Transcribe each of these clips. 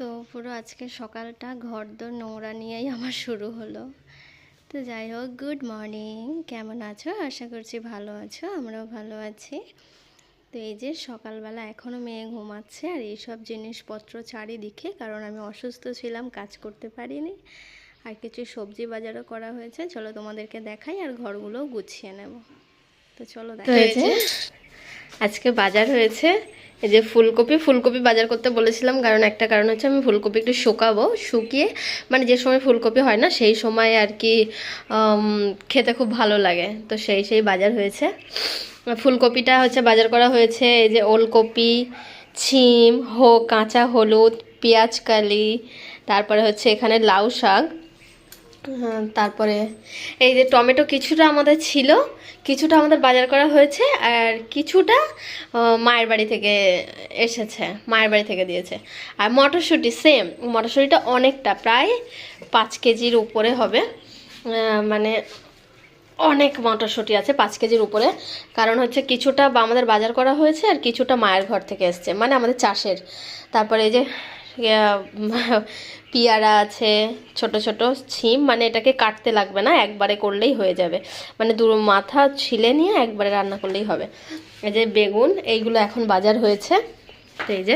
তো পুরো আজকে সকালটা ঘরদোর নোংরা নিয়েই আমার শুরু হলো। তো যাই হোক, গুড মর্নিং, কেমন আছো? আশা করছি ভালো আছো, আমরাও ভালো আছি। তো এই যে সকালবেলা এখনও মেয়ে ঘুমাচ্ছে, আর এইসব জিনিসপত্র চারিদিকে, কারণ আমি অসুস্থ ছিলাম, কাজ করতে পারিনি। আর কিছু সবজি বাজারও করা হয়েছে, চলো তোমাদেরকে দেখাই, আর ঘরগুলোও গুছিয়ে নেব। তো চলো দেখা। আজকে বাজার হয়েছে এই যে ফুলকপি বাজার করতে বলেছিলাম, কারণ একটা কারণ হচ্ছে আমি ফুলকপি একটু শুকাবো, শুকিয়ে মানে যে সময় ফুলকপি হয় না সেই সময় আর কি খেতে খুব ভালো লাগে। তো সেই বাজার হয়েছে। ফুলকপিটা হচ্ছে বাজার করা হয়েছে, এই যে ওলকপি, ছিম, কাঁচা হলুদ, পেঁয়াজ কালি, তারপরে হচ্ছে এখানে লাউ শাক, তারপরে এই যে টমেটো কিছুটা আমাদের ছিল, কিছুটা আমাদের বাজার করা হয়েছে, আর কিছুটা মায়ের বাড়ি থেকে এসেছে, মায়ের বাড়ি থেকে দিয়েছে। আর মটরশুঁটি সেম, মটরশুঁটিটা অনেকটা, প্রায় 5 কেজির উপরে হবে, মানে অনেক মটরশুঁটি আছে 5 কেজির উপরে। কারণ হচ্ছে কিছুটা আমাদের বাজার করা হয়েছে, আর কিছুটা মায়ের ঘর থেকে এসছে, মানে আমাদের চাষের। তারপরে এই যে পেয়ারা আছে, ছোট ছোট ছিম, মানে এটাকে কাটতে লাগবে না, একবারে করলেই হয়ে যাবে, মানে দু মাথা ছিলে নিয়ে একবারে রান্না করলেই হবে। এই যে বেগুন, এইগুলো এখন বাজার হয়েছে। তো এই যে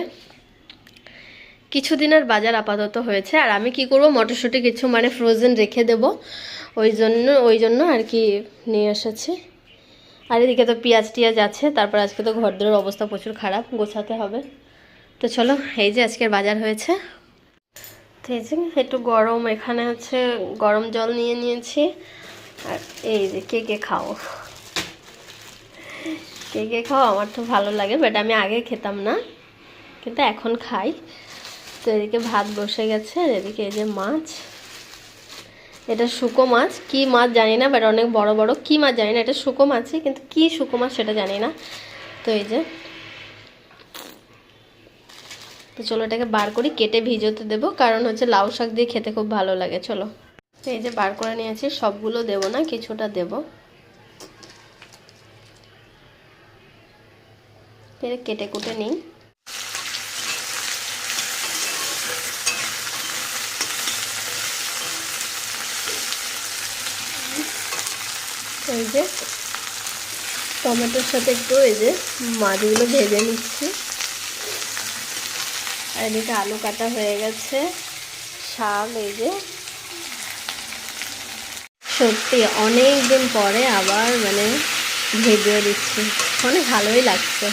কিছুদিনের বাজার আপাতত হয়েছে। আর আমি কি করব, মটরশুঁটি কিছু মানে ফ্রোজেন রেখে দেব, ওই জন্য আর কি নিয়ে এসেছি। আর এদিকে তো পেঁয়াজ টিয়াজ আছে। তারপর আজকে তো ঘরদোরের অবস্থা প্রচুর খারাপ, গোছাতে হবে। তো চলো, এই যে আজকের বাজার হয়েছে। তো এই যে একটু গরম, এখানে হচ্ছে গরম জল নিয়ে নিয়েছি। আর এই যে কে খাও, কে খাও, আমার তো ভালো লাগে, বাট আমি আগে খেতাম না, কিন্তু এখন খাই। তো এদিকে ভাত বসে গেছে, আর এদিকে এই যে মাছ, এটা শুকো মাছ, কি মাছ জানি না, বাট অনেক বড় বড়, কি মাছ জানি না, এটা শুকো মাছই, কিন্তু কি শুকো মাছ সেটা জানি না। তো এই যে, তো চলো এটাকে বার করি, কেটে ভিজোতে দেবো, কারণ হচ্ছে লাউ শাক দিয়ে খেতে খুব ভালো লাগে। চলো, তো এই যে বার করে নিয়েছি, সবগুলো দেবো না, কিছুটা দেবো। কেটে কুটে নিই। এই যে টমেটোর সাথে একটু এই যে মাছগুলো ভেজে নিচ্ছি। আর এদিকে আলু কাটা হয়ে গেছে, শাক, এই যে সত্যি অনেক দিন পরে আবার মানে ভিডিও দিচ্ছি, অনেক ভালোই লাগছে,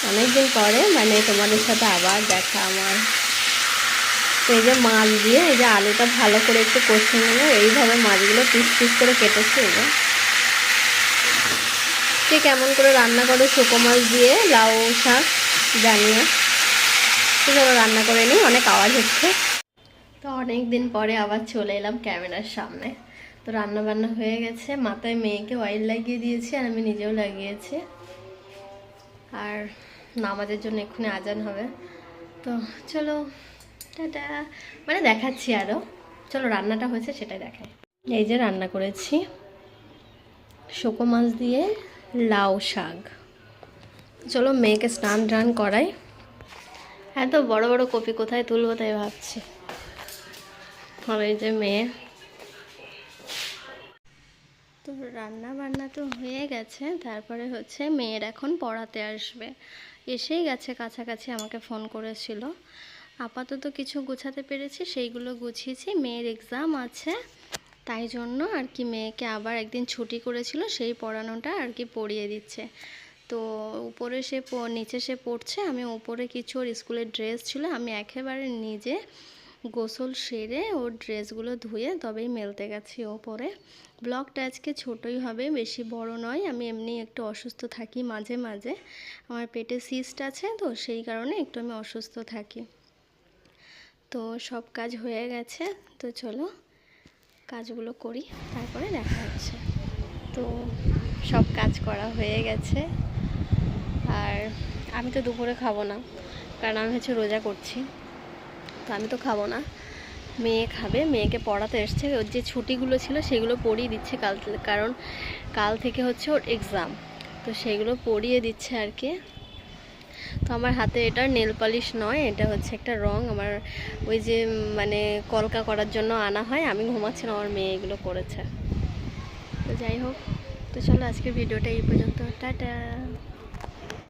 অনেক দিন পরে মানে তোমাদের সাথে আবার দেখা আমার। এই যে মাছ দিয়ে এই যে আলুটা ভালো করে একটু কষে নিলে, এইভাবে মাছগুলো পিস পিস করে কেটেছি। এই যে কে কেমন করে রান্না করে শুকো মাছ দিয়ে লাউ শাক জানিও, চলো রান্না করে নিই, অনেক আওয়াজ হচ্ছে। তো অনেক দিন পরে আবার চলে এলাম ক্যামেরার সামনে। তো রান্না বান্না হয়ে গেছে, মাথায় মেয়েকে অয়েল লাগিয়ে দিয়েছি, আর আমি নিজেও লাগিয়েছি। আর নামাজের জন্য এক্ষুনি আজান হবে। তো চলো টাটা, মানে দেখাচ্ছি আরও, চলো রান্নাটা হয়েছে সেটাই দেখাই। এই যে রান্না করেছি শুকো মাছ দিয়ে লাউ শাক। চলো মেয়েকে স্নান টান করাই। এত বড় বড় কপি কোথায় তুলবো তাই ভাবছি। আর এই যে মেয়ে, তো রান্না বান্না তো হয়ে গেছে, তারপরে হচ্ছে মেয়ের এখন পড়াতে আসবে, এসেই গেছে কাছাকাছি, আমাকে ফোন করেছিল। আপাতত কিছু গোছাতে পেরেছি, সেইগুলো গুছিয়েছি। মেয়ের এক্সাম আছে, তাই জন্য আর কি মেয়েকে আবার একদিন ছুটি করেছিল, সেই পড়ানোটা আর কি পড়িয়ে দিচ্ছে। তো উপরে সে নিচে সে পড়ছে, আমি উপরে কিছু ওর স্কুলের ড্রেস ছিল, আমি একেবারে নিজে গোসল সেরে ওর ড্রেসগুলো ধুয়ে তবেই মেলতে গেছি ওপরে। ব্লগটা আজকে ছোটোই হবে, বেশি বড় নয়। আমি এমনি একটু অসুস্থ থাকি মাঝে মাঝে, আমার পেটে সিস্ট আছে, তো সেই কারণে একটু আমি অসুস্থ থাকি। তো সব কাজ হয়ে গেছে, তো চলো কাজগুলো করি, তারপরে দেখা হচ্ছে। তো সব কাজ করা হয়ে গেছে, আর আমি তো দুপুরে খাবো না, কারণ আমি হচ্ছে রোজা করছি, তো আমি তো খাবো না, মেয়ে খাবে। মেয়েকে পড়াতে এসছে, ওর যে ছুটিগুলো ছিল সেগুলো পড়িয়ে দিচ্ছে কারণ কাল থেকে হচ্ছে ওর এক্সাম, তো সেগুলো পড়িয়ে দিচ্ছে আর কি। তো আমার হাতে এটা নেল পালিশ নয়, এটা হচ্ছে একটা রং আমার ওই যে মানে কলকা করার জন্য আনা হয়। আমি ঘুমাচ্ছিলাম, আমার মেয়ে এগুলো করেছে। তো যাই হোক, তো চলো আজকের ভিডিওটা এই পর্যন্ত, টাটা।